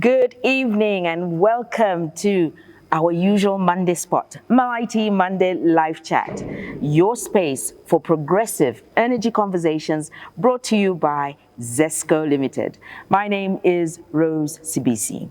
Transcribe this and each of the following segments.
Good evening and welcome to our usual Monday spot, Malaiti Monday Live Chat, your space for progressive energy conversations brought to you by ZESCO Limited. My name is Rose Sibisi.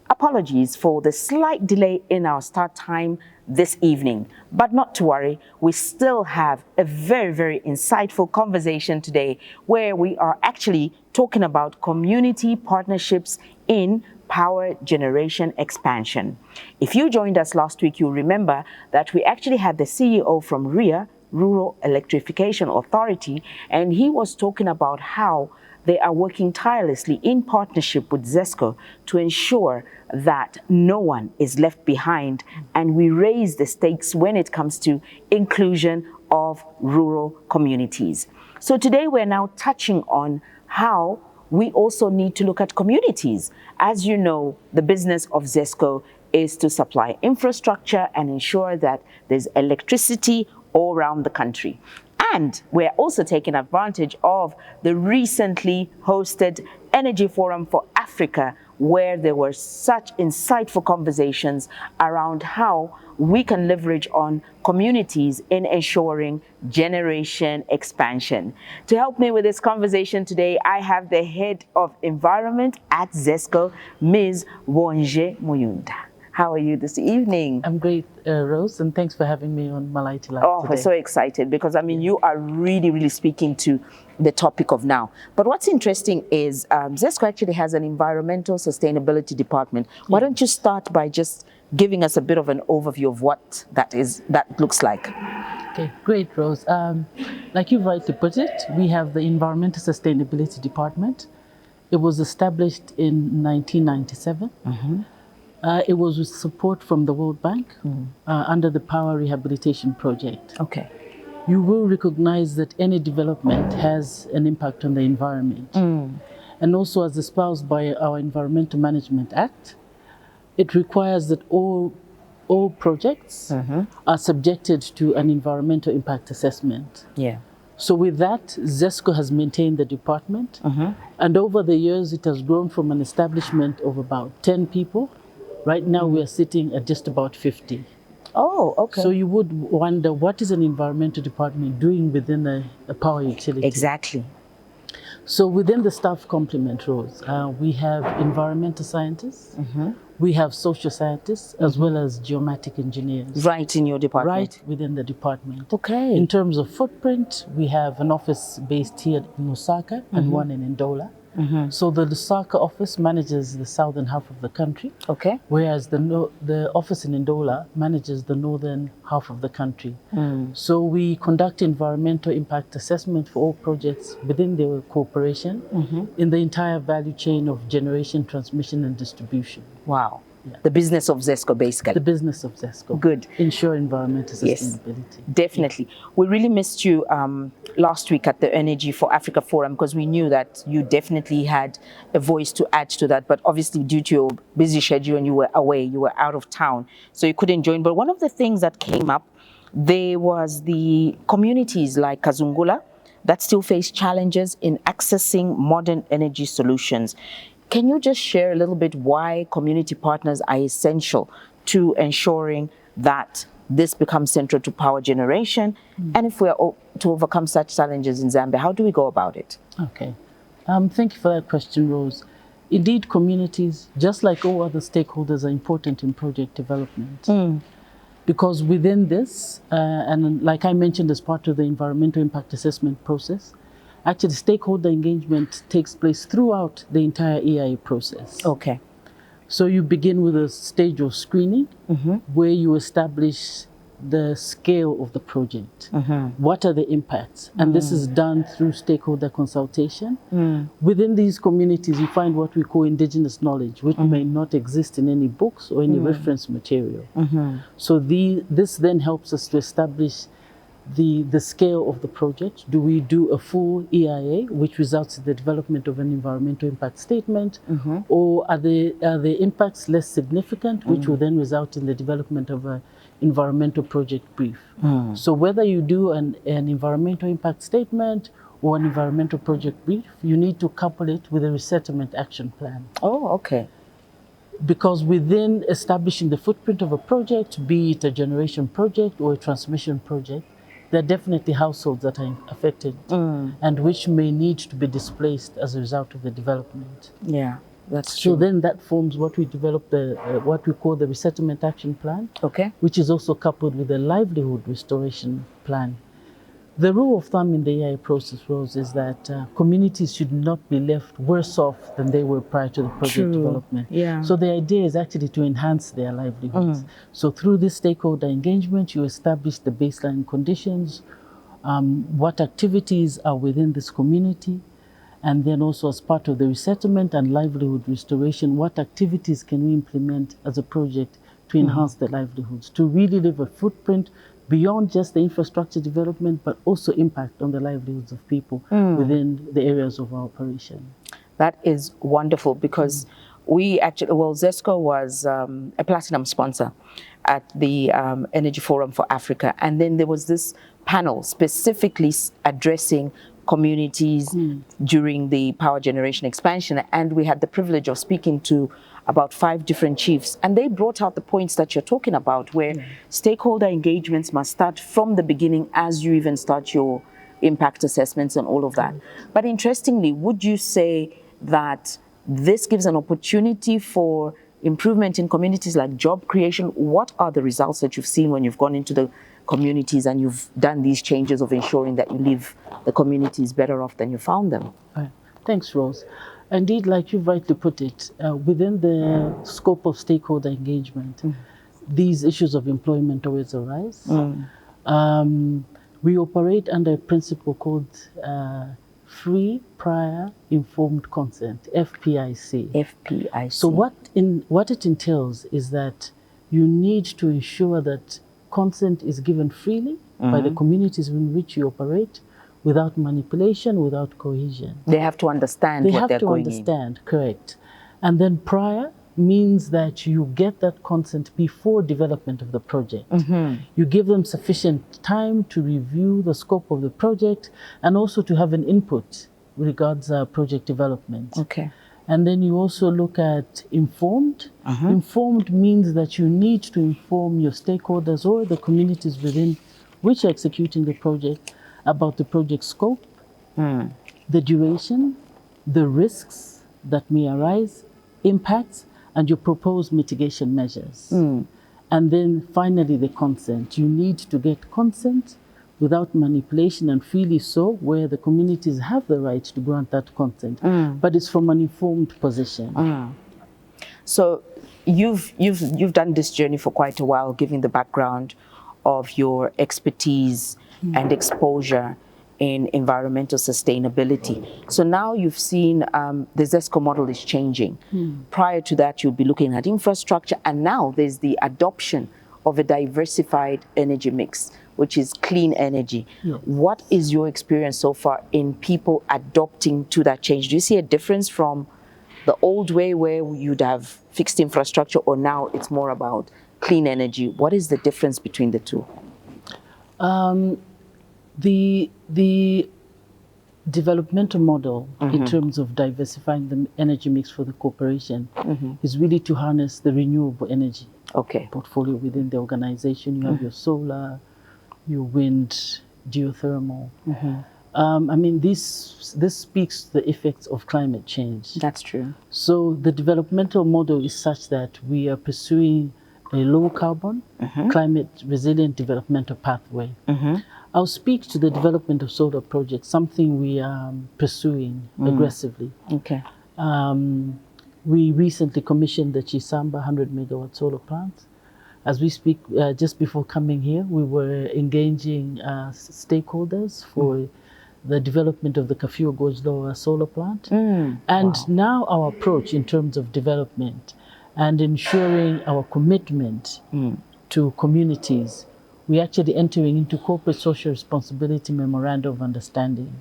Apologies for the slight delay in our start time this evening, but not to worry, we still have a very insightful conversation today where we are actually talking about community partnerships in power generation expansion. If you joined us last week, you'll remember that we actually had the CEO from RIA, Rural Electrification Authority, and he was talking about how they are working tirelessly in partnership with ZESCO to ensure that no one is left behind, and we raise the stakes when it comes to inclusion of rural communities. So today we're now touching on how we also need to look at communities. As you know, the business of ZESCO is to supply infrastructure and ensure that there's electricity all around the country. And we're also taking advantage of the recently hosted Energy Forum for Africa, where there were such insightful conversations around how we can leverage on communities in ensuring generation expansion. To help me with this conversation today, I have the head of environment at ZESCO, Ms. Bonje Muyunda. How are you this evening? I'm great, Rose, and thanks for having me on Malaiti Live today. We're so excited because, I mean, you are really speaking to the topic of now. But what's interesting is ZESCO actually has an environmental sustainability department. Why don't you start by just giving us a bit of an overview of what that looks like? Okay, great, Rose. Like you rightly put it, we have the Environmental Sustainability Department. It was established in 1997. It was with support from the World Bank under the Power Rehabilitation Project. Okay. You will recognize that any development has an impact on the environment. And also, as espoused by our Environmental Management Act, it requires that all projects are subjected to an environmental impact assessment. Yeah. So with that, ZESCO has maintained the department. And over the years, it has grown from an establishment of about 10 people. Right now, we are sitting at just about 50. Oh, okay. So you would wonder, what is an environmental department doing within a power utility? Exactly. So within the staff complement roles, we have environmental scientists, we have social scientists, as well as geomatic engineers. Right in your department? Right within the department. Okay. In terms of footprint, we have an office based here in Lusaka and one in Ndola. So the Lusaka office manages the southern half of the country, whereas the office in Ndola manages the northern half of the country. So we conduct environmental impact assessment for all projects within the corporation in the entire value chain of generation, transmission, and distribution. Wow. Yeah. The business of ZESCO, basically. The business of ZESCO. Good. Ensure environmental sustainability. Yes, definitely. Yeah. We really missed you last week at the Energy for Africa Forum because we knew that you definitely had a voice to add to that. But obviously, due to your busy schedule and you were away, you were out of town, so you couldn't join. But one of the things that came up, there was the communities like Kazungula that still face challenges in accessing modern energy solutions. Can you just share a little bit why community partners are essential to ensuring that this becomes central to power generation? And if we are to overcome such challenges in Zambia, how do we go about it? Okay. Thank you for that question, Rose. Indeed, communities, just like all other stakeholders, are important in project development. Because within this, and like I mentioned as part of the environmental impact assessment process, actually, stakeholder engagement takes place throughout the entire EIA process. Okay. So you begin with a stage of screening where you establish the scale of the project. What are the impacts? And this is done through stakeholder consultation. Within these communities, you find what we call indigenous knowledge, which may not exist in any books or any reference material. So this then helps us to establish the scale of the project. Do we do a full EIA, which results in the development of an environmental impact statement, or are the impacts less significant, which will then result in the development of an environmental project brief? So whether you do an environmental impact statement or an environmental project brief, you need to couple it with a resettlement action plan. Oh, okay. Because within establishing the footprint of a project, be it a generation project or a transmission project, there are definitely households that are affected and which may need to be displaced as a result of the development. Yeah, that's true. So then that forms what we developed, what we call the resettlement action plan, Okay. which is also coupled with a livelihood restoration plan. The rule of thumb in the EIA process, Rose, is that communities should not be left worse off than they were prior to the project development. Yeah. So the idea is actually to enhance their livelihoods. So through this stakeholder engagement, you establish the baseline conditions, what activities are within this community, and then also as part of the resettlement and livelihood restoration, what activities can we implement as a project to enhance their livelihoods, to really leave a footprint beyond just the infrastructure development, but also impact on the livelihoods of people within the areas of our operation. That is wonderful, because we actually, well, ZESCO was a platinum sponsor at the Energy Forum for Africa. And then there was this panel specifically addressing communities during the power generation expansion. And we had the privilege of speaking to about 5 different chiefs. And they brought out the points that you're talking about, where stakeholder engagements must start from the beginning as you even start your impact assessments and all of that. But interestingly, would you say that this gives an opportunity for improvement in communities, like job creation? What are the results that you've seen when you've gone into the communities and you've done these changes of ensuring that you leave the communities better off than you found them? Right. Thanks, Rose. Indeed, like you've rightly put it, within the scope of stakeholder engagement, these issues of employment always arise. We operate under a principle called Free, Prior, Informed Consent, FPIC. FPIC. So what it entails is that you need to ensure that consent is given freely by the communities in which you operate, without manipulation, without coercion. They have to understand what they're going in. They have to understand, correct. And then prior means that you get that consent before development of the project. You give them sufficient time to review the scope of the project and also to have an input regards project development. Okay. And then you also look at informed. Informed means that you need to inform your stakeholders or the communities within which are executing the project about the project scope, the duration, the risks that may arise, impacts, and your proposed mitigation measures. And then finally, the consent. You need to get consent without manipulation, and freely so, where the communities have the right to grant that consent, but it's from an informed position. So you've done this journey for quite a while, given the background of your expertise and exposure in environmental sustainability. So now you've seen the ZESCO model is changing. Prior to that, you'll be looking at infrastructure, and now there's the adoption of a diversified energy mix, which is clean energy. What is your experience so far in people adopting to that change? Do you see a difference from the old way where you'd have fixed infrastructure, or now it's more about clean energy? What is the difference between the two? The developmental model in terms of diversifying the energy mix for the corporation is really to harness the renewable energy portfolio within the organization. You have your solar, your wind, geothermal. I mean, this speaks to the effects of climate change. That's true. So the developmental model is such that we are pursuing a low carbon, climate resilient developmental pathway. I'll speak to the development of solar projects, something we are pursuing aggressively. We recently commissioned the Chisamba 100 megawatt solar plant. As we speak, just before coming here, we were engaging stakeholders for the development of the Kafue Gojloa solar plant. And now our approach in terms of development and ensuring our commitment to communities, we're actually entering into corporate social responsibility memorandum of understanding.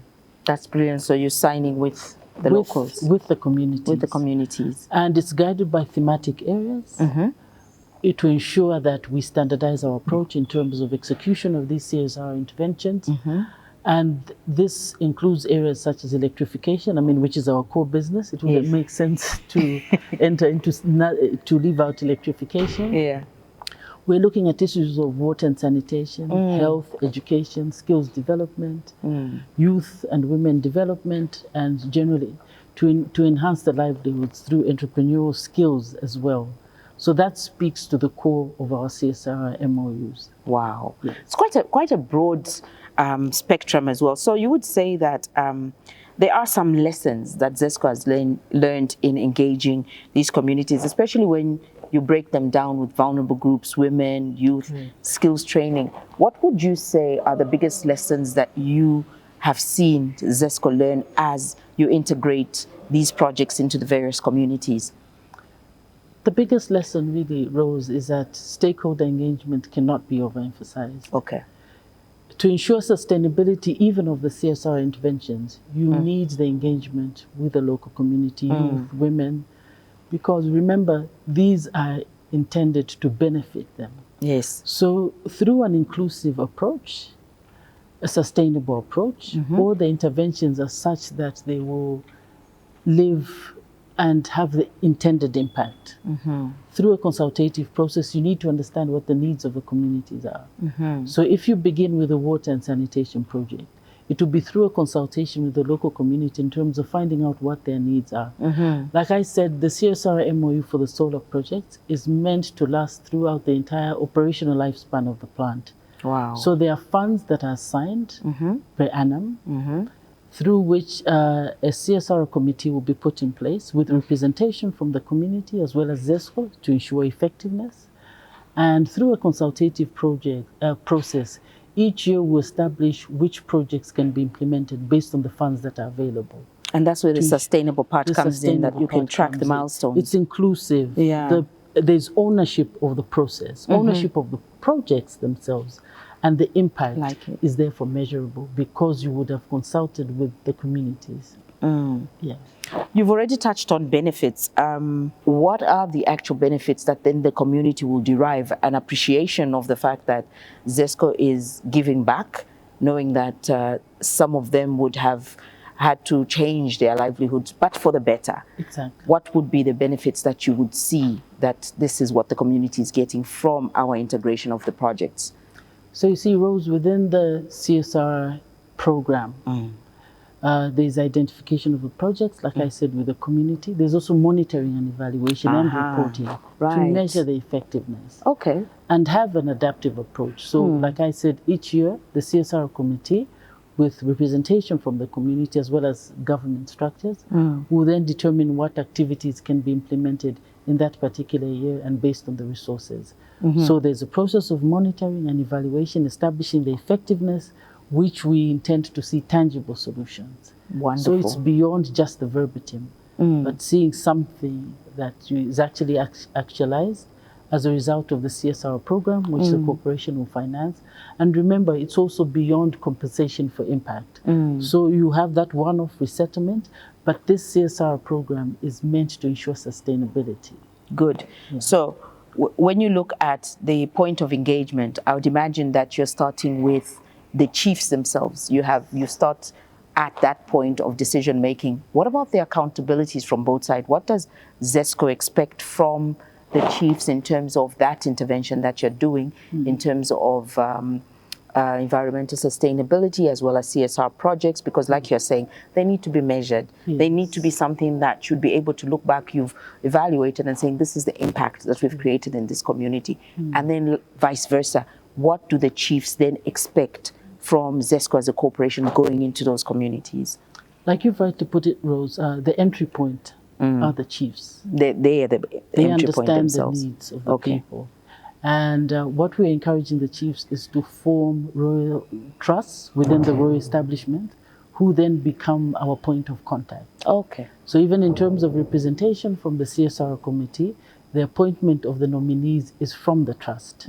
That's brilliant. So you're signing with the locals? With the communities. With the communities. And it's guided by thematic areas to ensure that we standardize our approach in terms of execution of these CSR interventions, And this includes areas such as electrification, I mean, which is our core business. It wouldn't make sense to enter into, to leave out electrification. Yeah. We're looking at issues of water and sanitation, health, education, skills development, youth and women development, and generally to enhance the livelihoods through entrepreneurial skills as well. So that speaks to the core of our CSR MOUs. Wow. Yes. It's quite a broad spectrum as well. So you would say that there are some lessons that ZESCO has learned in engaging these communities, especially when you break them down with vulnerable groups, women, youth, skills training. What would you say are the biggest lessons that you have seen ZESCO learn as you integrate these projects into the various communities? The biggest lesson really, Rose, is that stakeholder engagement cannot be overemphasized. Okay. To ensure sustainability even of the CSR interventions, you need the engagement with the local community, youth, women, because remember, these are intended to benefit them. Yes. So through an inclusive approach, a sustainable approach, all the interventions are such that they will live and have the intended impact. Through a consultative process, you need to understand what the needs of the communities are. So if you begin with a water and sanitation project, it will be through a consultation with the local community in terms of finding out what their needs are. Like I said, the CSR MOU for the solar project is meant to last throughout the entire operational lifespan of the plant. Wow. So there are funds that are assigned per annum, through which a CSR committee will be put in place with representation from the community as well as ZESCO to ensure effectiveness. And through a consultative process, each year we establish which projects can be implemented based on the funds that are available. And that's where the sustainable part comes in, that you can track the milestones. It's inclusive. Yeah. There's ownership of the process, ownership of the projects themselves, and the impact is therefore measurable because you would have consulted with the communities. Yeah. You've already touched on benefits. What are the actual benefits that then the community will derive? An appreciation of the fact that ZESCO is giving back, knowing that some of them would have had to change their livelihoods, but for the better. Exactly. What would be the benefits that you would see that this is what the community is getting from our integration of the projects? So you see, Rose, within the CSR program, there's identification of the projects, like I said, with the community. There's also monitoring and evaluation and reporting to measure the effectiveness. Okay. And have an adaptive approach. So like I said, each year, the CSR committee, with representation from the community as well as government structures, will then determine what activities can be implemented in that particular year and based on the resources. So there's a process of monitoring and evaluation, establishing the effectiveness, which we intend to see tangible solutions. Wonderful. So it's beyond just the verbatim, but seeing something that is actually actualized as a result of the CSR program, which the corporation will finance. And remember, it's also beyond compensation for impact. So you have that one-off resettlement, but this CSR program is meant to ensure sustainability. Good. Yeah. So when you look at the point of engagement, I would imagine that you're starting with the chiefs themselves. You start at that point of decision making. What about the accountabilities from both sides? What does ZESCO expect from the chiefs in terms of that intervention that you're doing, in terms of environmental sustainability as well as CSR projects? Because like you're saying, they need to be measured. They need to be something that should be able to look back, you've evaluated and saying, this is the impact that we've created in this community. And then vice versa. What do the chiefs then expect from ZESCO as a corporation going into those communities? Like you've right to put it, Rose, the entry point are the chiefs. They are the entry point themselves. They understand the needs of the people. And what we're encouraging the chiefs is to form royal trusts within the royal establishment, who then become our point of contact. Okay. So even in terms of representation from the CSR committee, the appointment of the nominees is from the trust.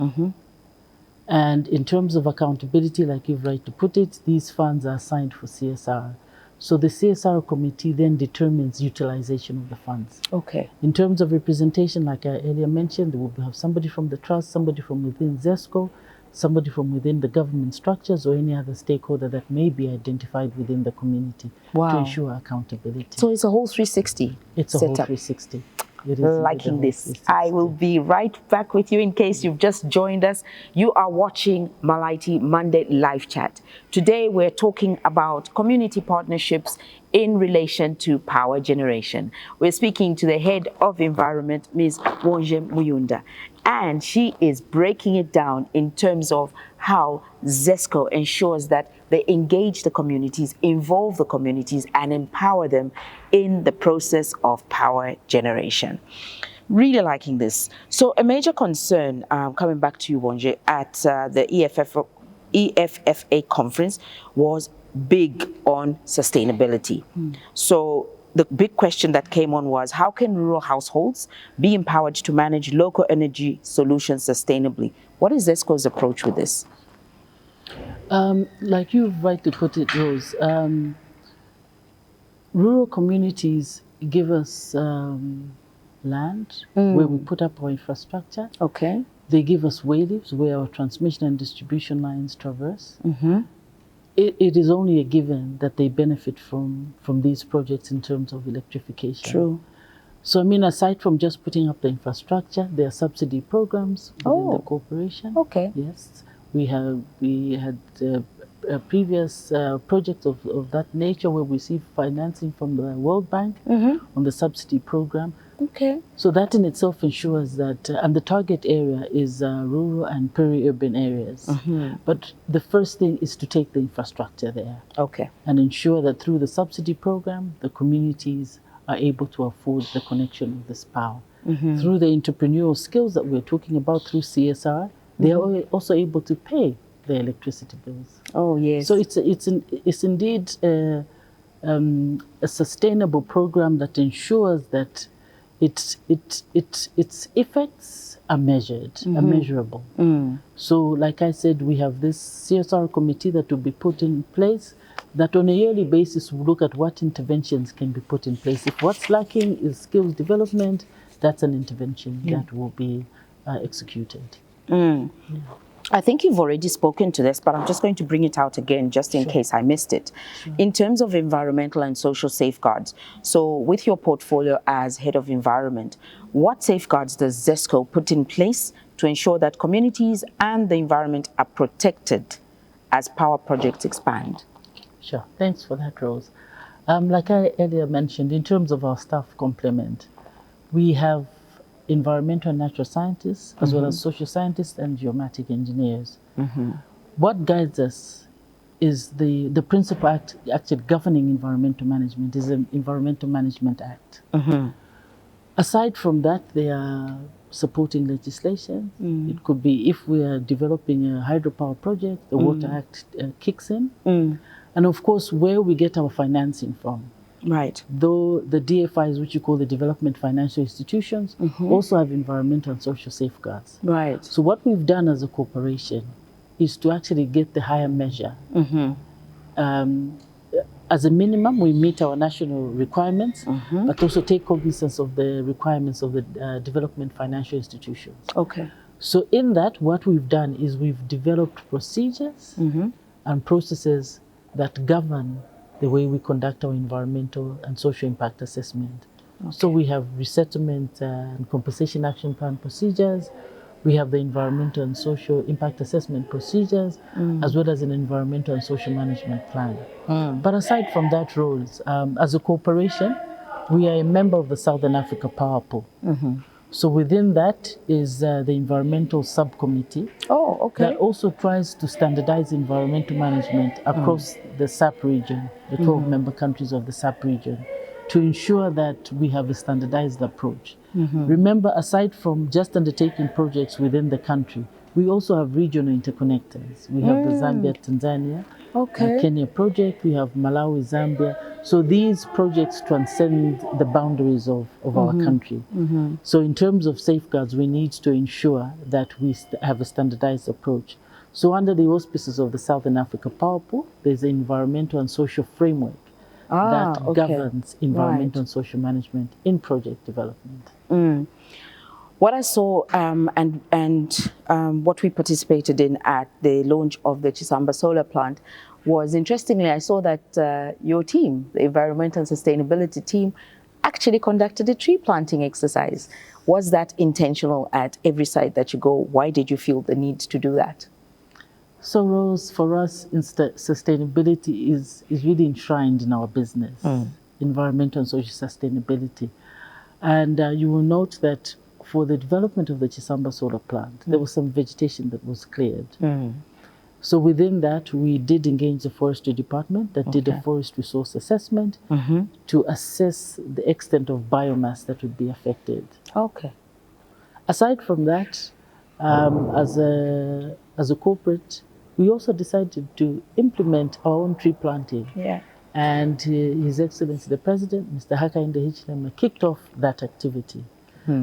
And in terms of accountability, like you've right to put it, these funds are assigned for CSR. So the CSR committee then determines utilization of the funds. Okay. In terms of representation, like I earlier mentioned, we will have somebody from the trust, somebody from within ZESCO, somebody from within the government structures or any other stakeholder that may be identified within the community to ensure accountability. So it's a whole 360 It's a whole 360. It is liking this. I will be right back with you in case you've just joined us. You are watching Malaiti Monday Live Chat. Today we're talking about community partnerships in relation to power generation. We're speaking to the head of environment, Ms. Bonje Muyunda, and she is breaking it down in terms of how ZESCO ensures that they engage the communities, involve the communities, and empower them in the process of power generation. Really liking this. So a major concern, coming back to you, Bonje, at the EFFA conference was big on sustainability. So the big question that came on was, how can rural households be empowered to manage local energy solutions sustainably? What is ZESCO's approach with this? Like you've rightly put it, Rose, rural communities give us land where we put up our infrastructure. Okay. They give us wayleaves where our transmission and distribution lines traverse. It is only a given that they benefit from these projects in terms of electrification. True. So, I mean, aside from just putting up the infrastructure, there are subsidy programs within the corporation. Okay. Yes. We had a previous project of that nature where we received financing from the World Bank on the subsidy program. Okay. So that in itself ensures that, and the target area is rural and peri-urban areas. But the first thing is to take the infrastructure there. Okay. And ensure that through the subsidy program, the communities are able to afford the connection of this power. Through the entrepreneurial skills that we're talking about through CSR, they are also able to pay their electricity bills. Oh, yes. So it's indeed a sustainable program that ensures that its effects are measured, are measurable. So like I said, we have this CSR committee that will be put in place that on a yearly basis will look at what interventions can be put in place. If what's lacking is skills development, that's an intervention that will be executed. I think you've already spoken to this, but I'm just going to bring it out again just in case I missed it. In terms of environmental and social safeguards, so with your portfolio as head of environment, what safeguards does ZESCO put in place to ensure that communities and the environment are protected as power projects expand? Sure, thanks for that, Rose. Like I earlier mentioned, in terms of our staff complement, we have environmental and natural scientists, as well as social scientists and geomatic engineers. What guides us is the principal act actually governing environmental management is the Environmental Management Act. Aside from that, there are supporting legislation. It could be if we are developing a hydropower project, the Water Act kicks in. And of course, where we get our financing from. Right. Though the DFIs, which you call the Development Financial Institutions, also have environmental and social safeguards. Right. So what we've done as a corporation is to actually get the higher measure. As a minimum, we meet our national requirements, but also take cognizance of the requirements of the Development Financial Institutions. Okay. So in that, what we've done is we've developed procedures and processes that govern the way we conduct our environmental and social impact assessment. So we have resettlement and compensation action plan procedures, we have the environmental and social impact assessment procedures, as well as an environmental and social management plan. But aside from that, Rose, as a corporation, we are a member of the Southern Africa Power Pool. So within that is the environmental subcommittee that also tries to standardize environmental management across the SAP region, the 12 member countries of the SAP region, to ensure that we have a standardized approach. Remember, aside from just undertaking projects within the country, we also have regional interconnectors. We have the Zambia, Tanzania, Kenya project, we have Malawi, Zambia. So these projects transcend the boundaries of our country. So in terms of safeguards, we need to ensure that we have a standardized approach. So under the auspices of the Southern Africa Power Pool, there's an environmental and social framework that governs environmental and social management in project development. What I saw and what we participated in at the launch of the Chisamba solar plant was, interestingly, I saw that your team, the environmental and sustainability team, actually conducted a tree planting exercise. Was that intentional at every site that you go? Why did you feel the need to do that? So, Rose, for us, sustainability is really enshrined in our business, environmental and social sustainability. And you will note that for the development of the Chisamba solar plant, there was some vegetation that was cleared. So within that, we did engage the forestry department that did a forest resource assessment to assess the extent of biomass that would be affected. Okay. Aside from that, as a corporate, we also decided to implement our own tree planting. Yeah. And His Excellency the President, Mr. Hakainde Hichilema, kicked off that activity.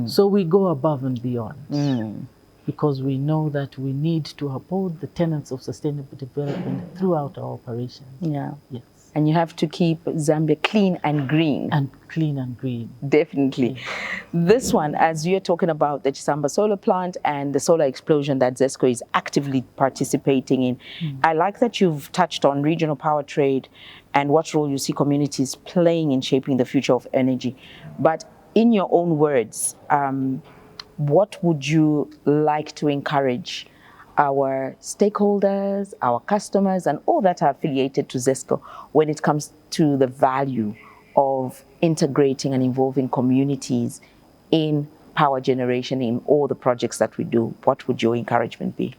So we go above and beyond because we know that we need to uphold the tenets of sustainable development throughout our operations. Yeah. Yes. And you have to keep Zambia clean and green. And clean and green. Definitely. Yes. This one, as you're talking about the Chisamba solar plant and the solar explosion that ZESCO is actively participating in, I like that you've touched on regional power trade and what role you see communities playing in shaping the future of energy. But in your own words, what would you like to encourage our stakeholders, our customers, and all that are affiliated to ZESCO when it comes to the value of integrating and involving communities in power generation in all the projects that we do? What would your encouragement be?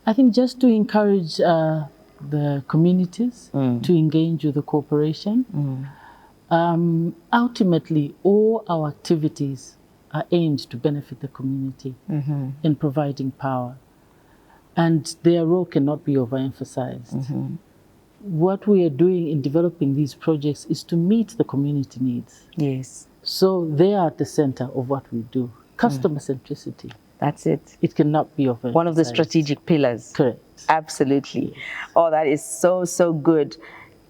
I think just to encourage the communities to engage with the corporation. Ultimately, all our activities are aimed to benefit the community in providing power. And their role cannot be overemphasized. What we are doing in developing these projects is to meet the community needs. Yes. So they are at the center of what we do. Customer centricity. That's it. It cannot be overemphasized. One of the strategic pillars. Correct. Absolutely. Yes. Oh, that is so, so good.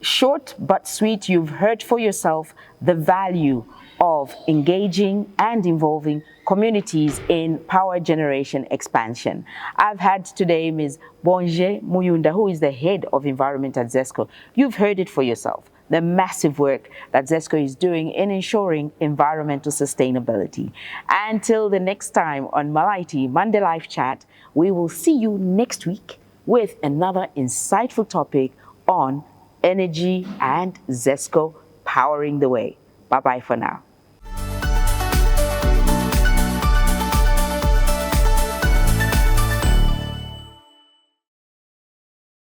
Short but sweet, you've heard for yourself the value of engaging and involving communities in power generation expansion. I've had today Ms. Bonje Muyunda, who is the head of environment at ZESCO. You've heard it for yourself, the massive work that ZESCO is doing in ensuring environmental sustainability. Until the next time on Malaiti Monday Live Chat, we will see you next week with another insightful topic on energy and ZESCO powering the way. Bye-bye for now.